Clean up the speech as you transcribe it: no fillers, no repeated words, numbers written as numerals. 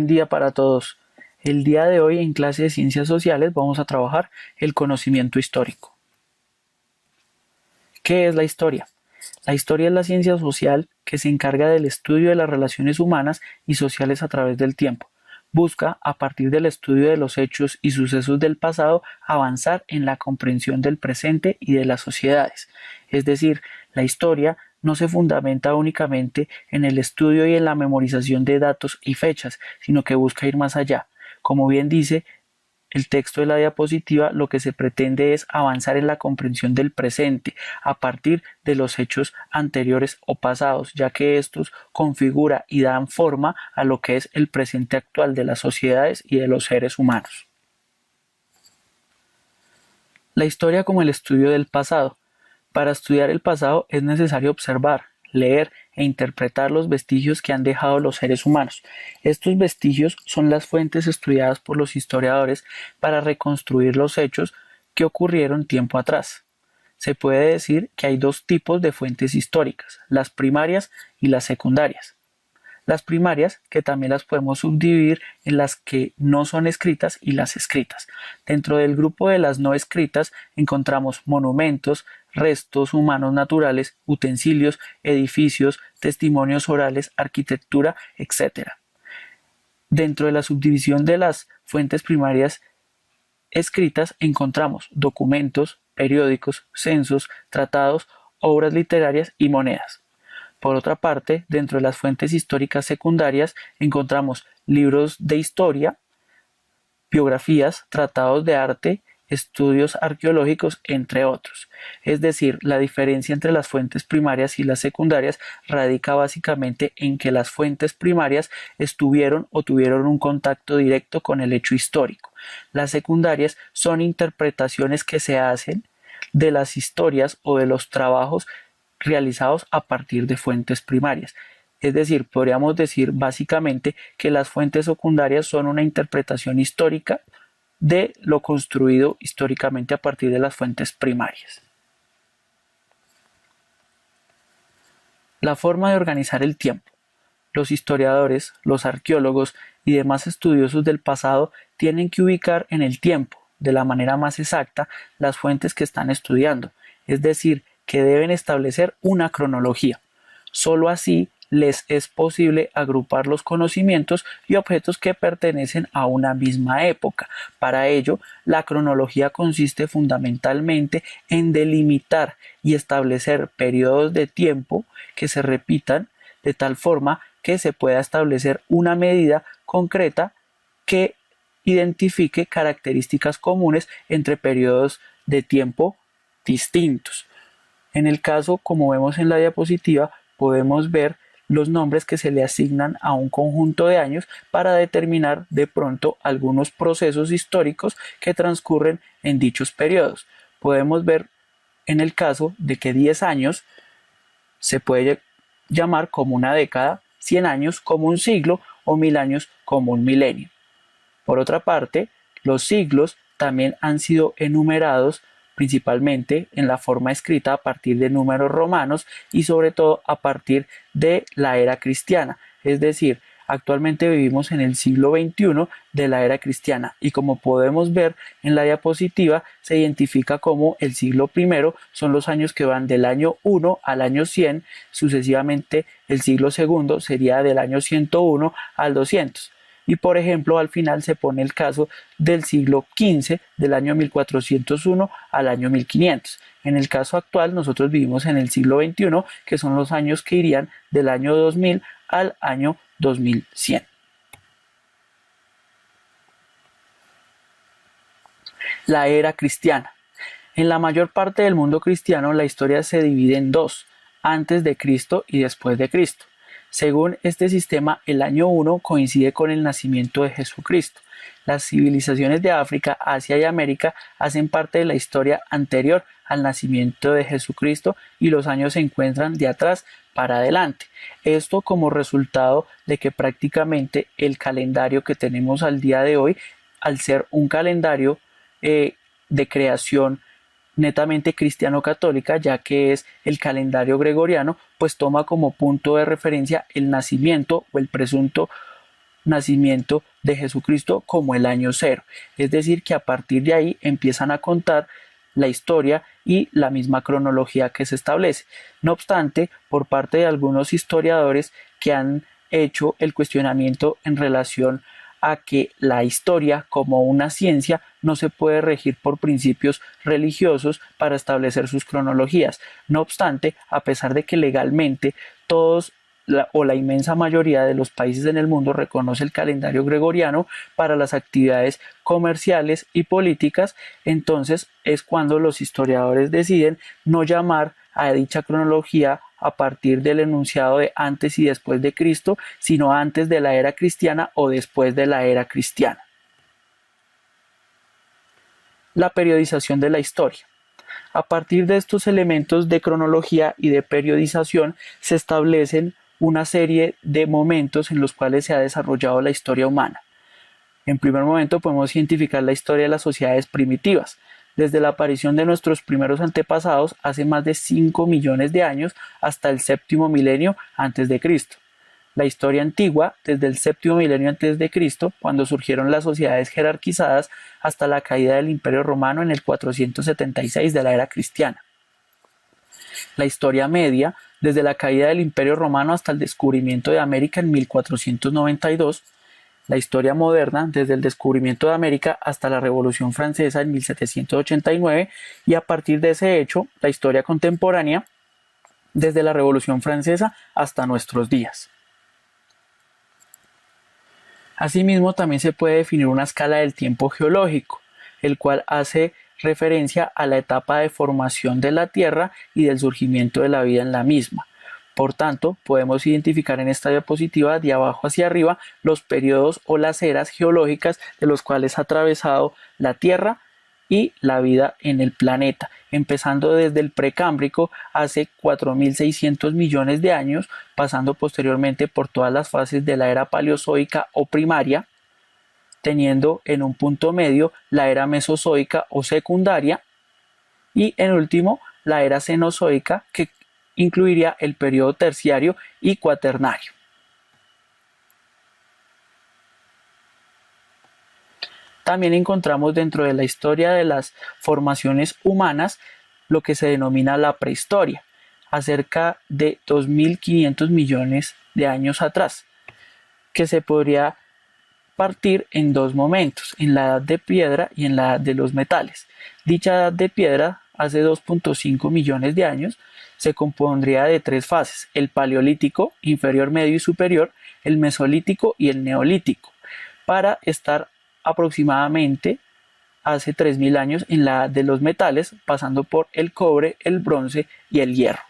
día para todos. El día de hoy en clase de Ciencias Sociales vamos a trabajar el conocimiento histórico. ¿Qué es la historia? La historia es la ciencia social que se encarga del estudio de las relaciones humanas y sociales a través del tiempo. Busca, a partir del estudio de los hechos y sucesos del pasado, avanzar en la comprensión del presente y de las sociedades. Es decir, la historia no se fundamenta únicamente en el estudio y en la memorización de datos y fechas, sino que busca ir más allá. Como bien dice el texto de la diapositiva, lo que se pretende es avanzar en la comprensión del presente a partir de los hechos anteriores o pasados, ya que estos configuran y dan forma a lo que es el presente actual de las sociedades y de los seres humanos. La historia como el estudio del pasado. Para estudiar el pasado es necesario observar, leer e interpretar los vestigios que han dejado los seres humanos. Estos vestigios son las fuentes estudiadas por los historiadores para reconstruir los hechos que ocurrieron tiempo atrás. Se puede decir que hay dos tipos de fuentes históricas, las primarias y las secundarias. Las primarias, que también las podemos subdividir en las que no son escritas y las escritas. Dentro del grupo de las no escritas encontramos monumentos, restos humanos naturales, utensilios, edificios, testimonios orales, arquitectura, etc. Dentro de la subdivisión de las fuentes primarias escritas encontramos documentos, periódicos, censos, tratados, obras literarias y monedas. Por otra parte, dentro de las fuentes históricas secundarias encontramos libros de historia, biografías, tratados de arte, estudios arqueológicos, entre otros. Es decir, la diferencia entre las fuentes primarias y las secundarias radica básicamente en que las fuentes primarias estuvieron o tuvieron un contacto directo con el hecho histórico. Las secundarias son interpretaciones que se hacen de las historias o de los trabajos realizados a partir de fuentes primarias. Es decir, podríamos decir básicamente que las fuentes secundarias son una interpretación histórica de lo construido históricamente a partir de las fuentes primarias. La forma de organizar el tiempo. Los historiadores, los arqueólogos y demás estudiosos del pasado tienen que ubicar en el tiempo, de la manera más exacta, las fuentes que están estudiando, es decir, que deben establecer una cronología. Solo así les es posible agrupar los conocimientos y objetos que pertenecen a una misma época. Para ello, la cronología consiste fundamentalmente en delimitar y establecer periodos de tiempo que se repitan de tal forma que se pueda establecer una medida concreta que identifique características comunes entre periodos de tiempo distintos. En el caso, como vemos en la diapositiva, podemos ver los nombres que se le asignan a un conjunto de años para determinar de pronto algunos procesos históricos que transcurren en dichos periodos. Podemos ver en el caso de que 10 años se puede llamar como una década, 100 años como un siglo o 1000 años como un milenio. Por otra parte, los siglos también han sido enumerados principalmente en la forma escrita a partir de números romanos y sobre todo a partir de la era cristiana. Es decir, actualmente vivimos en el siglo XXI de la era cristiana y como podemos ver en la diapositiva se identifica como el siglo I son los años que van del año 1 al año 100, sucesivamente el siglo II sería del año 101 al 200. Y por ejemplo, al final se pone el caso del siglo XV, del año 1401 al año 1500. En el caso actual, nosotros vivimos en el siglo XXI, que son los años que irían del año 2000 al año 2100. La era cristiana. En la mayor parte del mundo cristiano, la historia se divide en dos, antes de Cristo y después de Cristo. Según este sistema, el año 1 coincide con el nacimiento de Jesucristo. Las civilizaciones de África, Asia y América hacen parte de la historia anterior al nacimiento de Jesucristo y los años se encuentran de atrás para adelante. Esto como resultado de que prácticamente el calendario que tenemos al día de hoy, al ser un calendario de creación netamente cristiano-católica, ya que es el calendario gregoriano, pues toma como punto de referencia el nacimiento o el presunto nacimiento de Jesucristo como el año cero. Es decir, que a partir de ahí empiezan a contar la historia y la misma cronología que se establece. No obstante, por parte de algunos historiadores que han hecho el cuestionamiento en relación a que la historia como una ciencia no se puede regir por principios religiosos para establecer sus cronologías. No obstante, a pesar de que legalmente todos la inmensa mayoría de los países en el mundo reconoce el calendario gregoriano para las actividades comerciales y políticas, entonces es cuando los historiadores deciden no llamar a dicha cronología a partir del enunciado de antes y después de Cristo, sino antes de la era cristiana o después de la era cristiana. La periodización de la historia. A partir de estos elementos de cronología y de periodización se establecen una serie de momentos en los cuales se ha desarrollado la historia humana. En primer momento podemos identificar la historia de las sociedades primitivas, desde la aparición de nuestros primeros antepasados hace más de 5 millones de años hasta el séptimo milenio antes de Cristo. La historia antigua, desde el séptimo milenio antes de Cristo, cuando surgieron las sociedades jerarquizadas, hasta la caída del Imperio Romano en el 476 de la era cristiana. La historia media, desde la caída del Imperio Romano hasta el descubrimiento de América en 1492, la historia moderna, desde el descubrimiento de América hasta la Revolución Francesa en 1789, y a partir de ese hecho, la historia contemporánea, desde la Revolución Francesa hasta nuestros días. Asimismo, también se puede definir una escala del tiempo geológico, el cual hace referencia a la etapa de formación de la Tierra y del surgimiento de la vida en la misma. Por tanto, podemos identificar en esta diapositiva de abajo hacia arriba los periodos o las eras geológicas de los cuales ha atravesado la Tierra y la vida en el planeta, empezando desde el Precámbrico hace 4.600 millones de años, pasando posteriormente por todas las fases de la era Paleozoica o primaria, teniendo en un punto medio la era Mesozoica o secundaria y en último la era Cenozoica, que incluiría el periodo terciario y cuaternario. También encontramos dentro de la historia de las formaciones humanas lo que se denomina la prehistoria, acerca de 2.500 millones de años atrás, que se podría partir en dos momentos, en la edad de piedra y en la edad de los metales. Dicha edad de piedra, hace 2.5 millones de años, se compondría de tres fases: el paleolítico, inferior, medio y superior, el mesolítico y el neolítico, para estar aproximadamente hace 3.000 años en la edad de los metales, pasando por el cobre, el bronce y el hierro.